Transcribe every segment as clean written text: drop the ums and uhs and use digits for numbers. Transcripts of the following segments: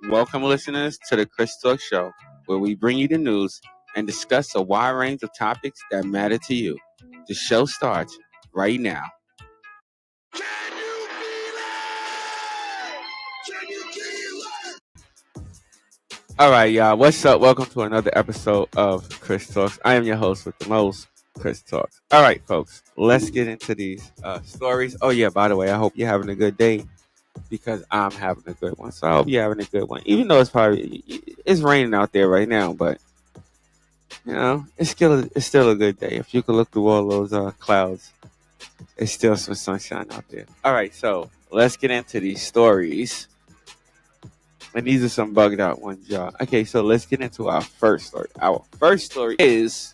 Welcome, listeners, to the Chris Talk Show, where we bring you the news and discuss a wide range of topics that matter to you. The show starts right now. Can you feel it? Can you feel it? All right, y'all. What's up? Welcome to another episode of Chris Talks. I am your host with the most, Chris Talks. All right, folks. Let's get into these stories. Oh, yeah, by the way, I hope you're having a good day, because I'm having a good one. So I hope you're having a good one. Even though it's raining out there right now, but it's still a good day. If you can look through all those clouds, it's still some sunshine out there. All right, so let's get into these stories. And these are some bugged out ones, y'all. Okay, so let's get into our first story. Our first story is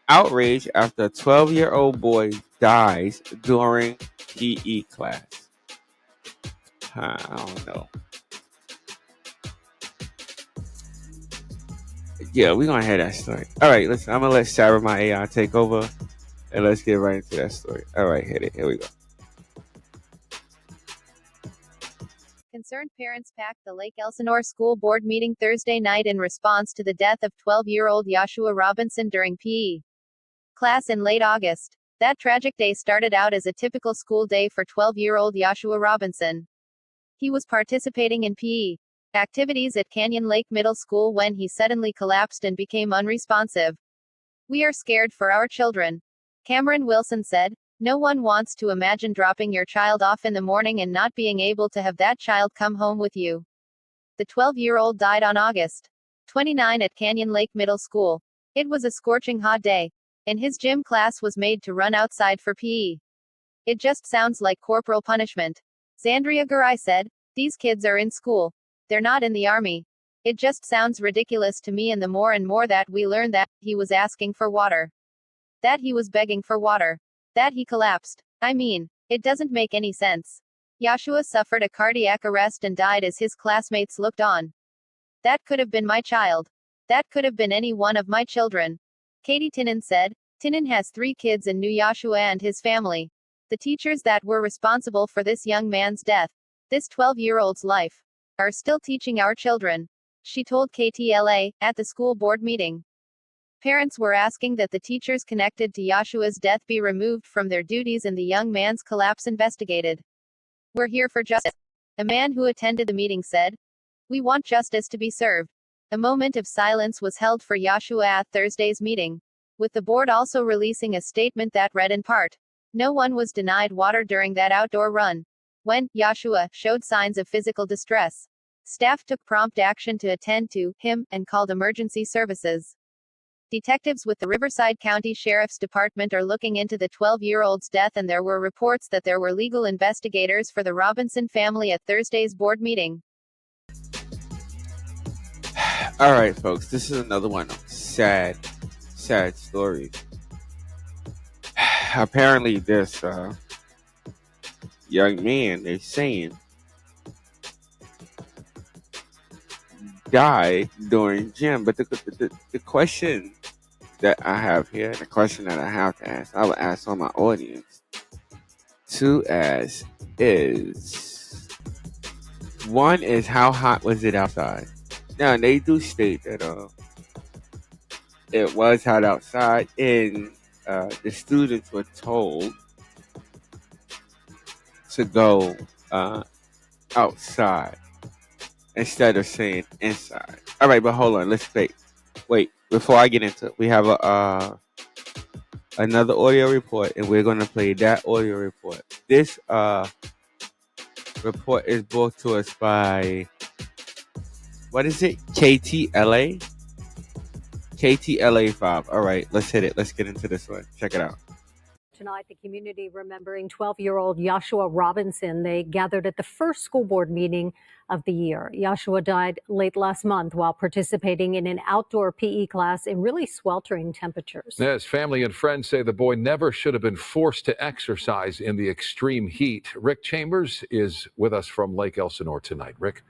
outrage after a 12-year-old boy dies during PE class. I don't know. Yeah, we're gonna hear that story. All right, listen, I'm gonna let Sarah, my AI, take over, and let's get right into that story. All right, hit it. Here we go. Concerned parents packed the Lake Elsinore school board meeting Thursday night in response to the death of 12-year-old Joshua Robinson during PE class in late August. That tragic day started out as a typical school day for 12-year-old Joshua Robinson. He was participating in PE activities at Canyon Lake Middle School when he suddenly collapsed and became unresponsive. "We are scared for our children," Cameron Wilson said. "No one wants to imagine dropping your child off in the morning and not being able to have that child come home with you." The 12-year-old died on August 29 at Canyon Lake Middle School. It was a scorching hot day, and his gym class was made to run outside for PE. "It just sounds like corporal punishment," Zandria Garai said. "These kids are in school. They're not in the army. It just sounds ridiculous to me, and the more and more that we learn that he was asking for water, that he was begging for water, that he collapsed. I mean, it doesn't make any sense." Joshua suffered a cardiac arrest and died as his classmates looked on. "That could have been my child. That could have been any one of my children," Katie Tinnen said. Tinnen has 3 kids and knew Joshua and his family. "The teachers that were responsible for this young man's death, this 12-year-old's life, are still teaching our children," she told KTLA, at the school board meeting. Parents were asking that the teachers connected to Joshua's death be removed from their duties and the young man's collapse investigated. "We're here for justice," a man who attended the meeting said. "We want justice to be served." A moment of silence was held for Joshua at Thursday's meeting, with the board also releasing a statement that read in part, "No one was denied water during that outdoor run. When Joshua showed signs of physical distress, staff took prompt action to attend to him and called emergency services." Detectives with the Riverside County Sheriff's Department are looking into the 12-year-old's death, and there were reports that there were legal investigators for the Robinson family at Thursday's board meeting. All right, folks, this is another one of sad stories. Apparently, this young man, they're saying, died during gym. But the question that I have here, the question that I have to ask, I will ask on my audience to ask is, one is, how hot was it outside? Now, they do state that it was hot outside, and the students were told to go outside instead of saying inside. All right, but hold on. Let's wait. Before I get into it, we have another audio report, and we're going to play that audio report. This report is brought to us by, what is it? KTLA 5. All right, let's hit it. Let's get into this one. Check it out. Tonight, the community remembering 12-year-old Joshua Robinson. They gathered at the first school board meeting of the year. Joshua died late last month while participating in an outdoor PE class in really sweltering temperatures. Yes, family and friends say the boy never should have been forced to exercise in the extreme heat. Rick Chambers is with us from Lake Elsinore tonight. Rick?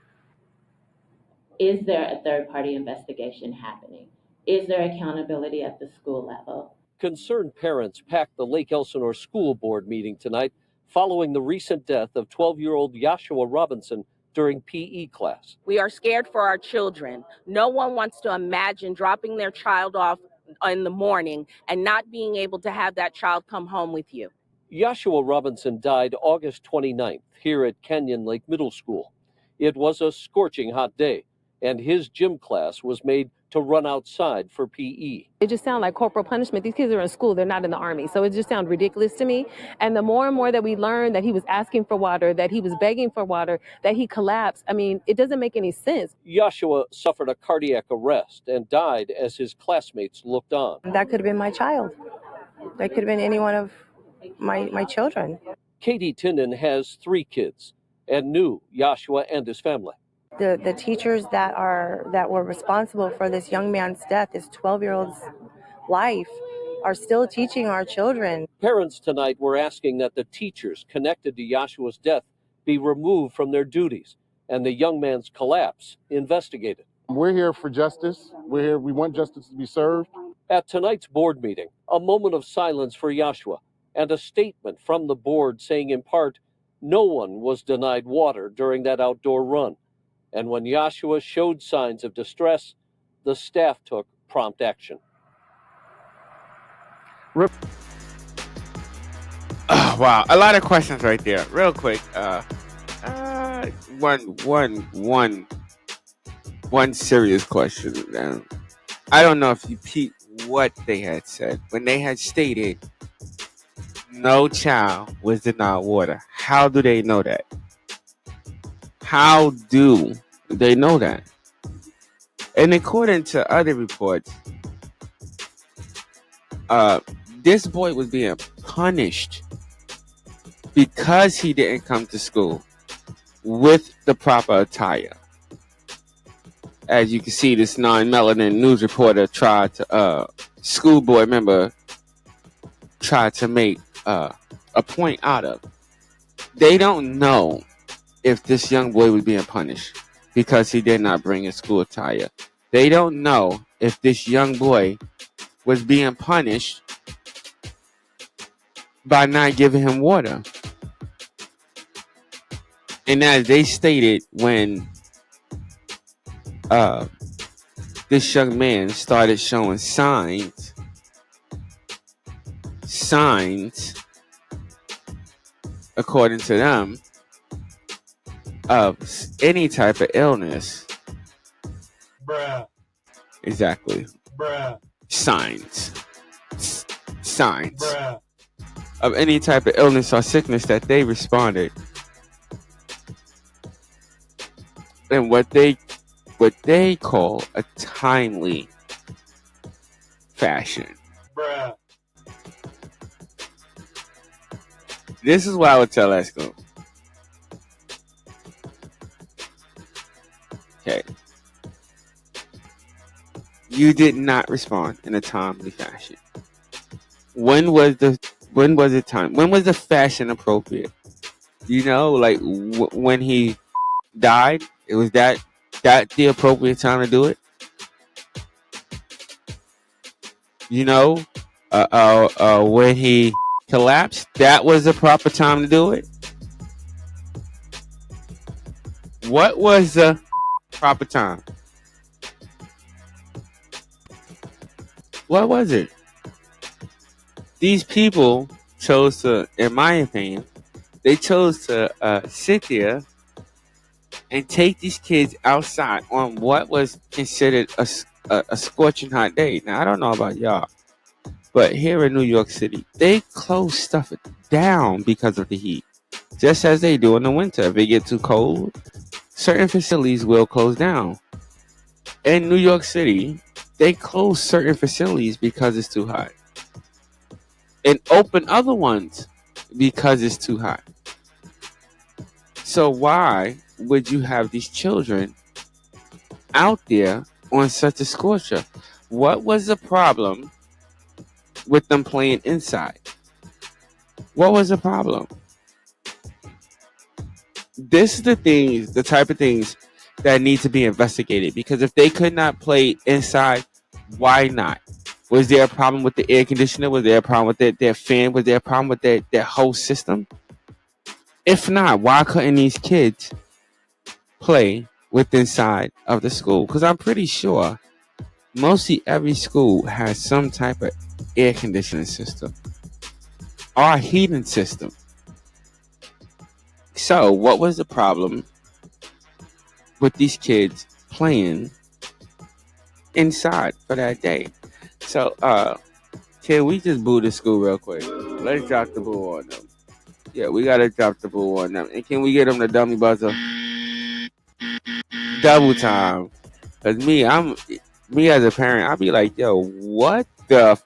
Is there a third-party investigation happening? Is there accountability at the school level? Concerned parents packed the Lake Elsinore school board meeting tonight following the recent death of 12-year-old Joshua Robinson during PE class. We are scared for our children. No one wants to imagine dropping their child off in the morning and not being able to have that child come home with you. Joshua Robinson died August 29th here at Canyon Lake Middle School. It was a scorching hot day, and his gym class was made to run outside for PE. It just sounds like corporal punishment. These kids are in school, they're not in the Army. So it just sounds ridiculous to me. And the more and more that we learn that he was asking for water, that he was begging for water, that he collapsed, I mean, it doesn't make any sense. Joshua suffered a cardiac arrest and died as his classmates looked on. That could have been my child. That could have been any one of my children. Katie Tinnen has 3 kids and knew Joshua and his family. The teachers that were responsible for this young man's death, this 12-year-old's life, are still teaching our children. Parents tonight were asking that the teachers connected to Joshua's death be removed from their duties and the young man's collapse investigated. We're here for justice. We want justice to be served. At tonight's board meeting, a moment of silence for Joshua and a statement from the board saying in part, no one was denied water during that outdoor run. And when Joshua showed signs of distress, the staff took prompt action. Oh, wow, a lot of questions right there. Real quick, one serious question. I don't know if you peeped what they had said when they had stated no child was denied water. How do they know that? How do they know that? And according to other reports, this boy was being punished because he didn't come to school with the proper attire. As you can see, this non-melanin news reporter tried to, school board member tried to make a point out of. They don't know if this young boy was being punished because he did not bring his school attire. They don't know if this young boy was being punished by not giving him water. And as they stated, when this young man started showing signs according to them, of any type of illness. Bruh. Exactly. Bruh. Signs. Bruh. Of any type of illness or sickness that they responded. And what they call a timely fashion. Bruh. This is what I would tell Esco. Okay. You did not respond in a timely fashion. When was the time? When was the fashion appropriate? You know, like when he died, it was that the appropriate time to do it. You know, when he collapsed, that was the proper time to do it. What was the proper time? What was it? These people chose to, in my opinion, they chose to sit there and take these kids outside on what was considered a scorching hot day. Now, I don't know about y'all, but here in New York City, they close stuff down because of the heat, just as they do in the winter. If it gets too cold, certain facilities will close down. In New York City, they close certain facilities because it's too hot and open other ones because it's too hot. So why would you have these children out there on such a scorcher? What was the problem with them playing inside? What was the problem? This is the type of things that need to be investigated, because if they could not play inside, why not? Was there a problem with the air conditioner? Was there a problem with their fan? Was there a problem with their whole system? If not, why couldn't these kids play with inside of the school? Because I'm pretty sure mostly every school has some type of air conditioning system or a heating system. So what was the problem with these kids playing inside for that day? So can we just boo the school real quick? Let's drop the boo on them. Yeah, we gotta drop the boo on them. And can we get them the dummy buzzer double time? Cause me as a parent, I'll be like, yo, what the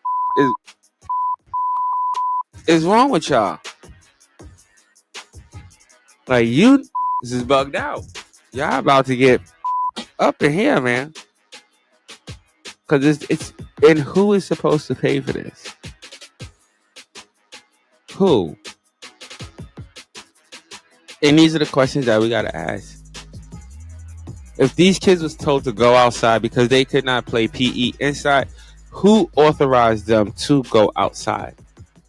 is wrong with y'all? Like, this is bugged out. Y'all about to get up in here, man. Cause it's and who is supposed to pay for this? Who? And these are the questions that we gotta ask. If these kids was told to go outside because they could not play PE inside, who authorized them to go outside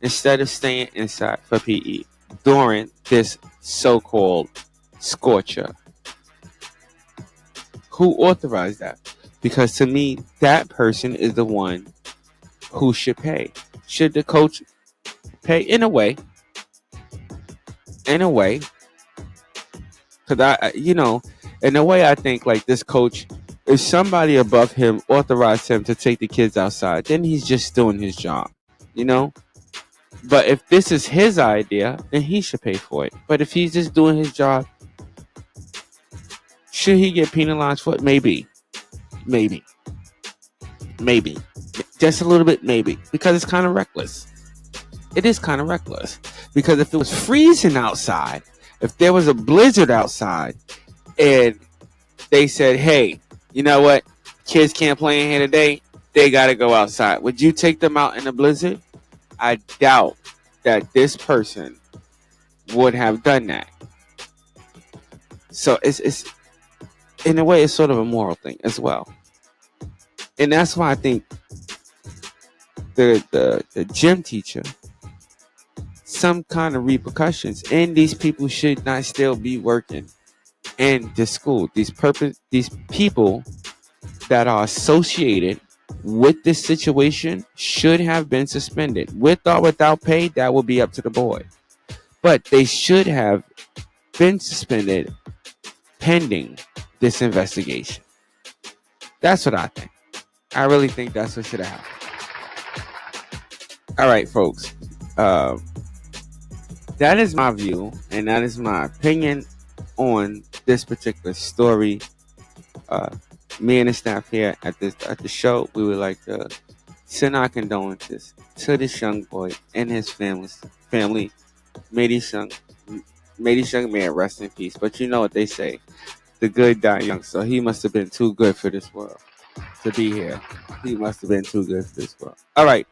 instead of staying inside for PE during this so-called scorcher? Who authorized that? Because to me, that person is the one who should pay. Should the coach pay? In a way. Because in a way, I think like this coach, if somebody above him authorized him to take the kids outside, then he's just doing his job, But if this is his idea, then he should pay for it. But if he's just doing his job, should he get penalized for it? Maybe. Just a little bit, maybe. Because it's kind of reckless. It is kind of reckless. Because if it was freezing outside, if there was a blizzard outside, and they said, hey, you know what? Kids can't play in here today. They got to go outside. Would you take them out in a blizzard? I doubt that this person would have done that. So it's in a way, it's sort of a moral thing as well. And that's why I think the gym teacher, some kind of repercussions, and these people should not still be working in the school. These people that are associated with this situation should have been suspended. With or without pay, that will be up to the board. But they should have been suspended pending this investigation. That's what I think. I really think that's what should have happened. All right, folks. That is my view, and that is my opinion on this particular story. Me and the staff here at the show, we would like to send our condolences to this young boy and his family. May this young man rest in peace. But you know what they say, the good die young. So he must have been too good for this world to be here. He must have been too good for this world. All right.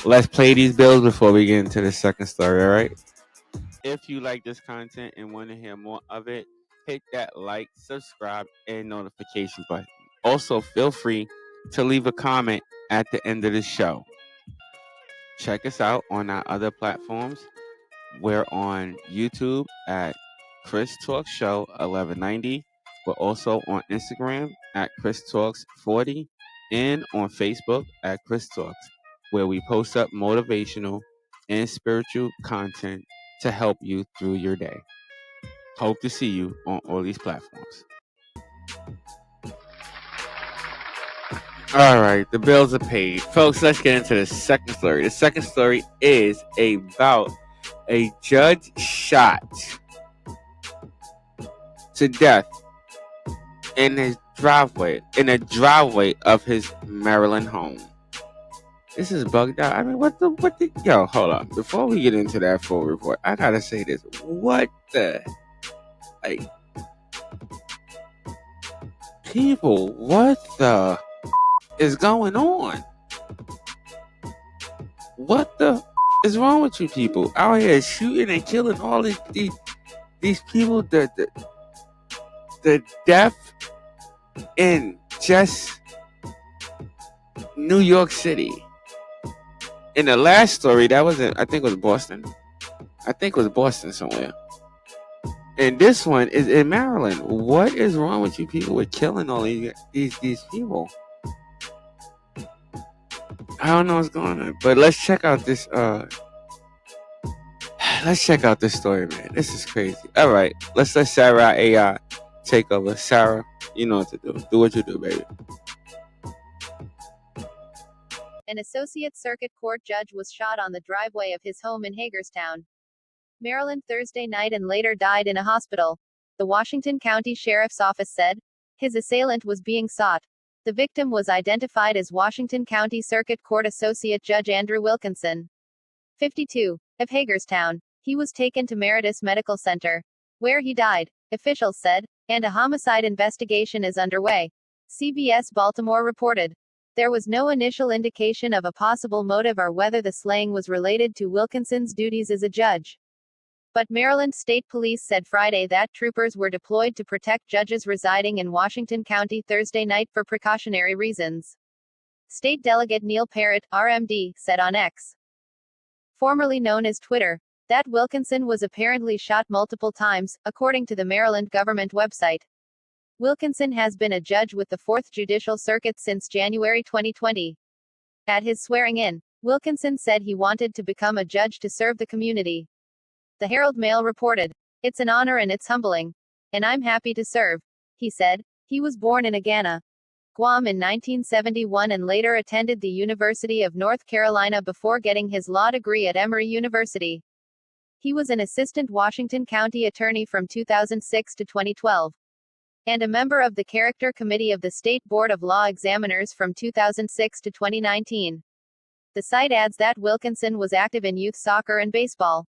Let's play these bills before we get into the second story. All right. If you like this content and want to hear more of it, hit that like, subscribe, and notification button. Also, feel free to leave a comment at the end of the show. Check us out on our other platforms. We're on YouTube at Chris Talks Show 1190. We're also on Instagram at Chris Talks 40 and on Facebook at Chris Talks, where we post up motivational and spiritual content to help you through your day. Hope to see you on all these platforms. All right, the bills are paid. Folks, let's get into the second story. The second story is about a judge shot to death in the driveway of his Maryland home. This is bugged out. I mean, yo, hold on. Before we get into that full report, I gotta say this. What the, people, what the is going on? What the is wrong with you people out here shooting and killing all these people? The death in just New York City. In the last story, that was I think it was Boston. I think it was Boston somewhere. And this one is in Maryland. What is wrong with you people with killing all these people? I don't know what's going on. But let's check out this story, man. This is crazy. All right. Let's let Sarah AI take over. Sarah, you know what to do. Do what you do, baby. An associate circuit court judge was shot on the driveway of his home in Hagerstown, Maryland Thursday night and later died in a hospital. The Washington County Sheriff's Office said his assailant was being sought. The victim was identified as Washington County Circuit Court Associate Judge Andrew Wilkinson, 52, of Hagerstown. He was taken to Meritus Medical Center, where he died, officials said, and a homicide investigation is underway. CBS Baltimore reported. There was no initial indication of a possible motive or whether the slaying was related to Wilkinson's duties as a judge. But Maryland State Police said Friday that troopers were deployed to protect judges residing in Washington County Thursday night for precautionary reasons. State Delegate Neil Parrott, RMD, said on X, formerly known as Twitter, that Wilkinson was apparently shot multiple times, according to the Maryland government website. Wilkinson has been a judge with the 4th Judicial Circuit since January 2020. At his swearing-in, Wilkinson said he wanted to become a judge to serve the community. The Herald-Mail reported, "It's an honor and it's humbling. And I'm happy to serve," he said. He was born in Agana, Guam in 1971 and later attended the University of North Carolina before getting his law degree at Emory University. He was an assistant Washington County attorney from 2006 to 2012. And a member of the Character Committee of the State Board of Law Examiners from 2006 to 2019. The site adds that Wilkinson was active in youth soccer and baseball.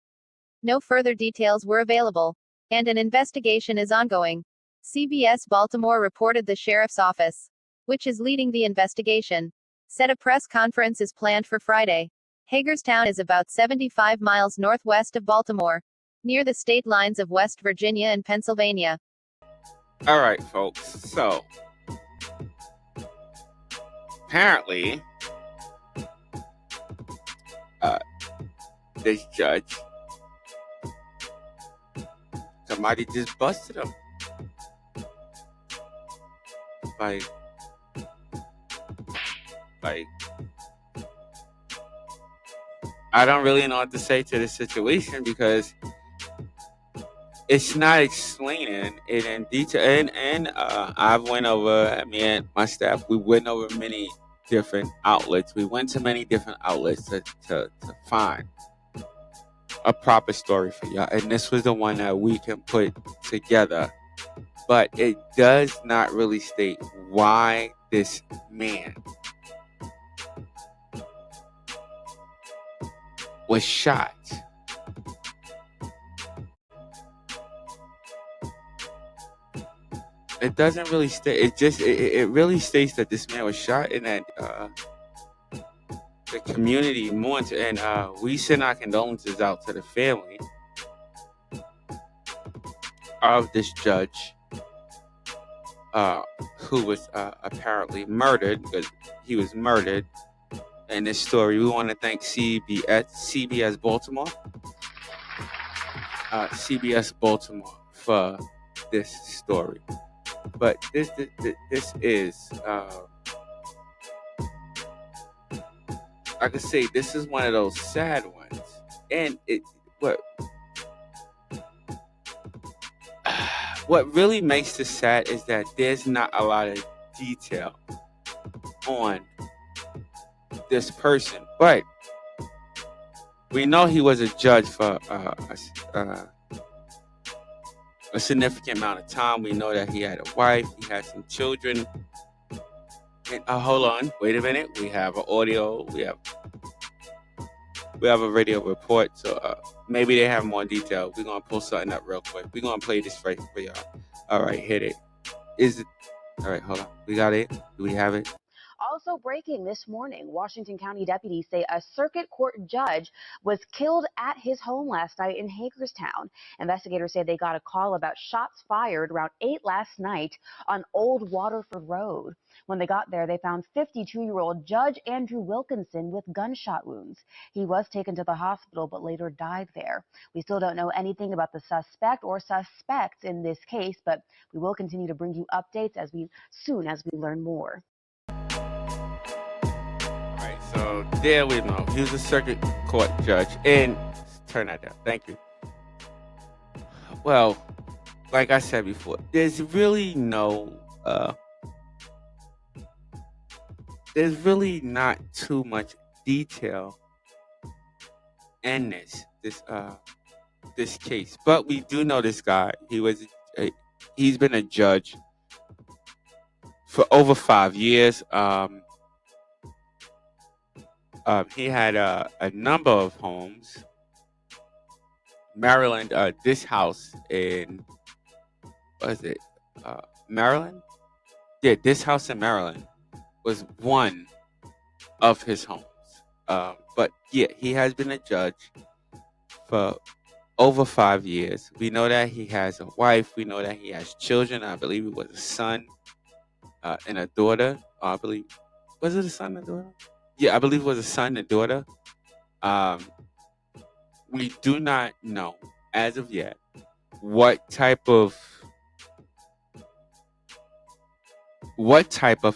No further details were available, and an investigation is ongoing. CBS Baltimore reported the sheriff's office, which is leading the investigation, said a press conference is planned for Friday. Hagerstown is about 75 miles northwest of Baltimore, near the state lines of West Virginia and Pennsylvania. All right, folks. So, apparently, this judge, somebody just busted him. Like, I don't really know what to say to this situation because it's not explaining it in detail. And I've went over, me and my staff, we went over many different outlets. We went to many different outlets to find a proper story for y'all. And this was the one that we can put together. But it does not really state why this man was shot. It doesn't really state. It really states that this man was shot and that the community mourns, and we send our condolences out to the family of this judge who was apparently murdered, because he was murdered in this story. We want to thank CBS Baltimore, for this story. But this is, I could say this is one of those sad ones. And what really makes this sad is that there's not a lot of detail on this person. But we know he was a judge for a significant amount of time. We know that he had a wife, he had some children. And hold on, wait a minute. We have an audio, we have a radio report, so maybe they have more detail. We're gonna pull something up real quick. We're gonna play this right for y'all. All right, hit it. Is it all right? Hold on, we got it. Do we have it? Also breaking this morning, Washington County deputies say a circuit court judge was killed at his home last night in Hagerstown. Investigators say they got a call about shots fired around 8 last night on Old Waterford Road. When they got there, they found 52-year-old Judge Andrew Wilkinson with gunshot wounds. He was taken to the hospital but later died there. We still don't know anything about the suspect or suspects in this case, but we will continue to bring you updates soon as we learn more. All right, so there we know. He was a circuit court judge. And turn that down. Thank you. Well, like I said before, there's really not too much detail in this case. But we do know this guy. He's been a judge for over 5 years. He had a number of homes. Maryland, this house in, Maryland? Yeah, this house in Maryland was one of his homes. But yeah, he has been a judge for over 5 years. We know that he has a wife. We know that he has children. I believe it was a son and a daughter. Was it a son and a daughter? Yeah, I believe it was a son and daughter. We do not know as of yet what type of,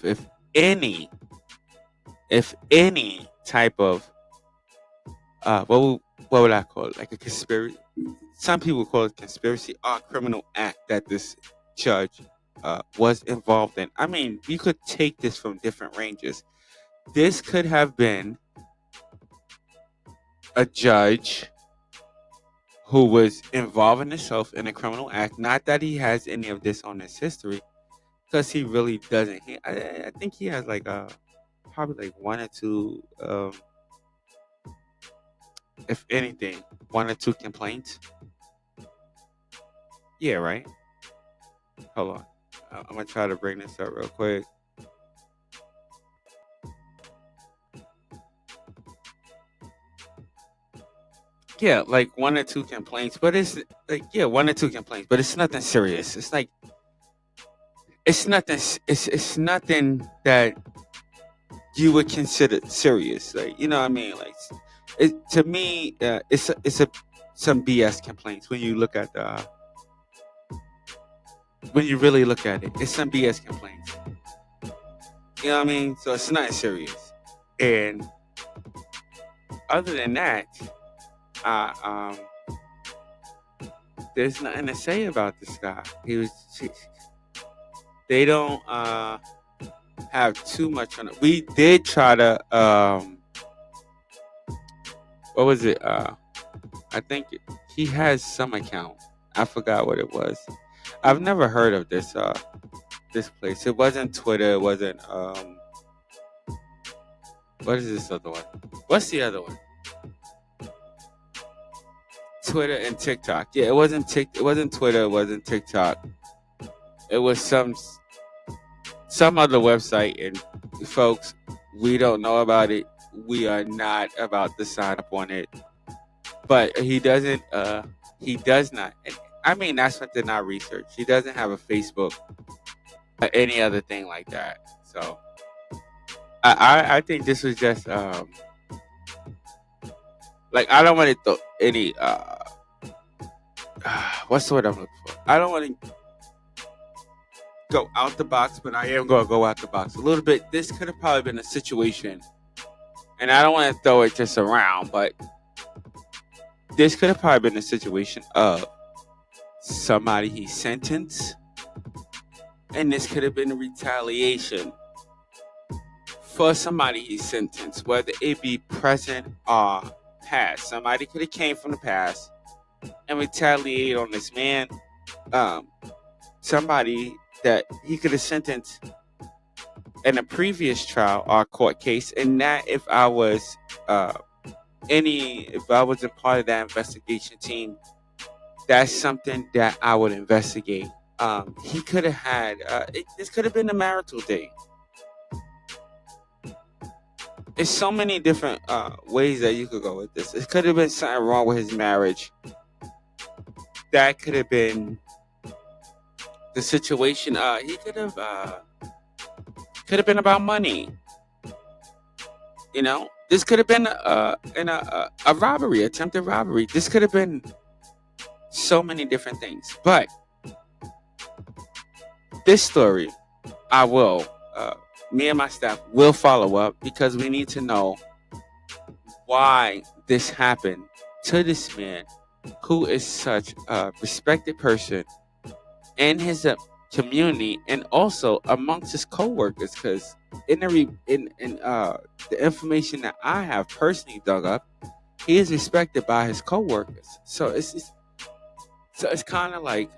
if any type of, what would I call it? Like a conspiracy. Some people call it conspiracy or criminal act that this judge was involved in. I mean, you could take this from different ranges. This could have been a judge who was involving himself in a criminal act. Not that he has any of this on his history, because he really doesn't. I think he has probably like one or two, if anything, one or two complaints. Yeah, right? Hold on. I'm going to try to bring this up real quick. Yeah, like one or two complaints, but it's like, yeah, one or two complaints, but it's nothing serious. It's like, it's nothing that you would consider serious. Like, you know what I mean? Like, to me, it's some BS complaints when you look at when you really look at it. It's some BS complaints. You know what I mean? So it's not serious. And other than that, there's nothing to say about this guy. They don't have too much on it. We did try to, what was it? I think he has some account. I forgot what it was. I've never heard of this place. It wasn't Twitter. It wasn't, what is this other one? What's the other one? Twitter and TikTok. Yeah, it wasn't Twitter. It wasn't TikTok. It was some other website. And folks, we don't know about it. We are not about to sign up on it. But he does not. I mean, that's something I researched. He doesn't have a Facebook or any other thing like that. So I think this was just like, I don't want to throw any what's the word I'm looking for? I don't want to go out the box, but I am going to go out the box a little bit. This could have probably been a situation, and I don't want to throw it just around, but this could have probably been a situation of somebody he sentenced, and this could have been a retaliation for somebody he sentenced, whether it be present or past. Somebody could have came from the past and retaliate on this man. Somebody that he could have sentenced in a previous trial or court case, and that if I was if I wasn't part of that investigation team, that's something that I would investigate. He could have had this could have been a marital thing. It's so many different ways that you could go with this. It could have been something wrong with his marriage. That could have been the situation. He could have been about money. You know, this could have been a robbery, attempted robbery. This could have been so many different things. But this story, me and my staff will follow up because we need to know why this happened to this man who is such a respected person in his community and also amongst his co-workers, because in the information that I have personally dug up, he is respected by his co-workers. So it's kind of like,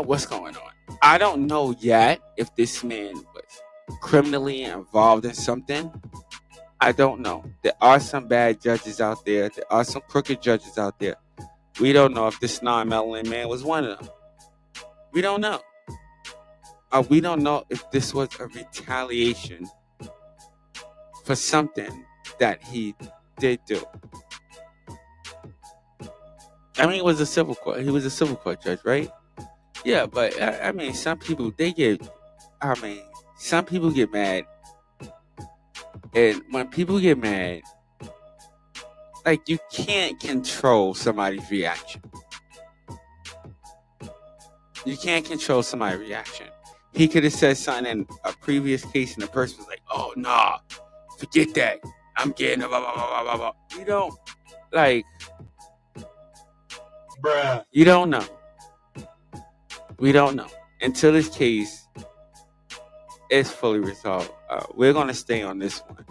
what's going on. I don't know yet if this man was criminally involved in something. I don't know. There are some bad judges out there. There are some crooked judges out there. We don't know if this non-melanin man was one of them. We don't know. We don't know if this was a retaliation for something that he did do. I mean, it was a civil court. He was a civil court judge, right? Yeah, but I mean, some people some people get mad. And when people get mad, like, you can't control somebody's reaction. You can't control somebody's reaction. He could have said something in a previous case and the person was like, oh, nah, forget that. I'm getting blah, blah, blah, blah, blah. You don't, like, bruh. You don't know. We don't know. Until this case is fully resolved. We're going to stay on this one.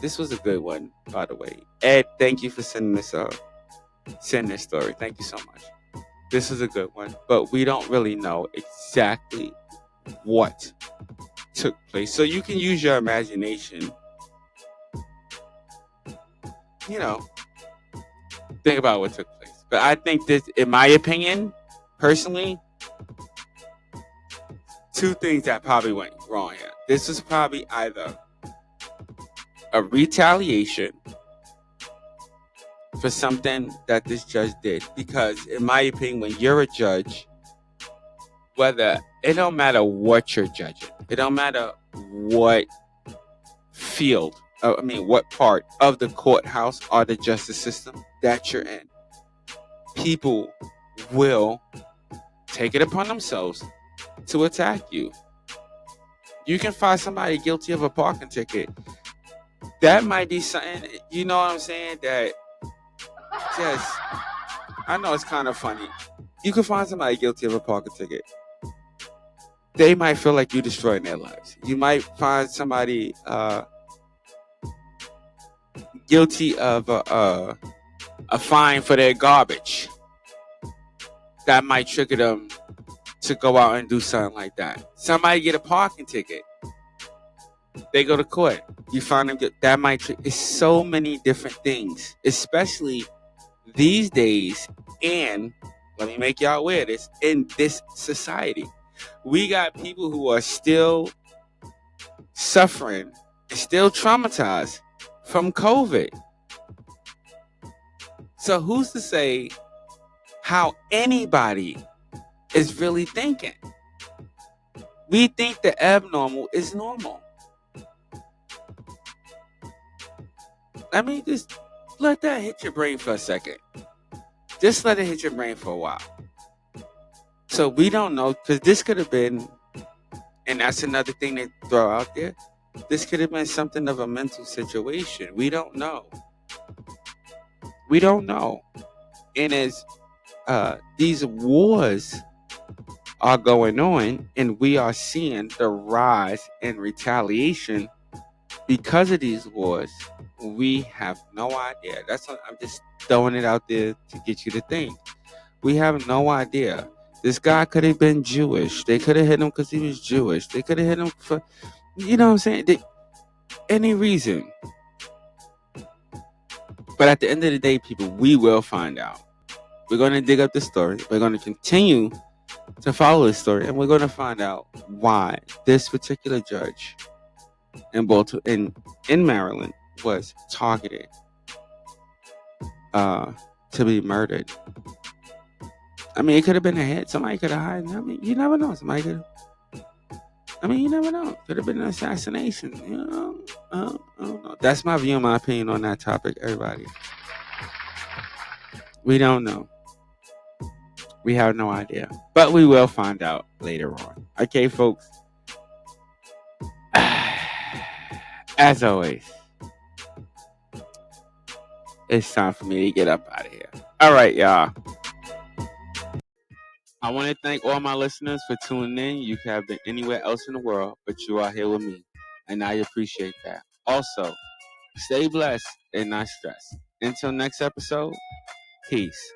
This was a good one, by the way. Ed, thank you for sending this story. Thank you so much. This is a good one, but we don't really know exactly what took place. So you can use your imagination, think about what took place. But I think this, in my opinion, personally, two things that probably went wrong here. This was probably either a retaliation for something that this judge did. Because in my opinion, when you're a judge, it don't matter what you're judging. It don't matter what what part of the courthouse or the justice system that you're in. People will take it upon themselves to attack you. You can find somebody guilty of a parking ticket. That might be something, you know what I'm saying, that just, I know it's kind of funny. You can find somebody guilty of a parking ticket. They might feel like you destroying their lives. You might find somebody guilty of a fine for their garbage. That might trigger them to go out and do something like that. Somebody get a parking ticket. They go to court. You find them that might it's so many different things, especially these days. And let me make y'all aware of this, in this society, we got people who are still suffering and still traumatized from COVID. So who's to say how anybody is really thinking? We think the abnormal is normal. I mean, just let that hit your brain for a second. Just let it hit your brain for a while. So we don't know, because this could have been, and that's another thing they throw out there, this could have been something of a mental situation. We don't know. We don't know. And as these wars are going on, and we are seeing the rise in retaliation because of these wars, we have no idea. That's what I'm just throwing it out there to get you to think. We have no idea. This guy could have been Jewish. They could have hit him because he was Jewish. They could have hit him for, you know what I'm saying? Any reason. But at the end of the day, people, we will find out. We're going to dig up the story. We're going to continue to follow this story. And we're going to find out why this particular judge in Maryland was targeted to be murdered. I mean, it could have been a hit. Somebody could have hired. I mean, you never know. Somebody could. You never know. Could have been an assassination. You know, I don't know. That's my view and my opinion on that topic, everybody. We don't know. We have no idea. But we will find out later on. Okay, folks? As always, it's time for me to get up out of here. All right, y'all. I want to thank all my listeners for tuning in. You could have been anywhere else in the world, but you are here with me. And I appreciate that. Also, stay blessed and not stressed. Until next episode, peace.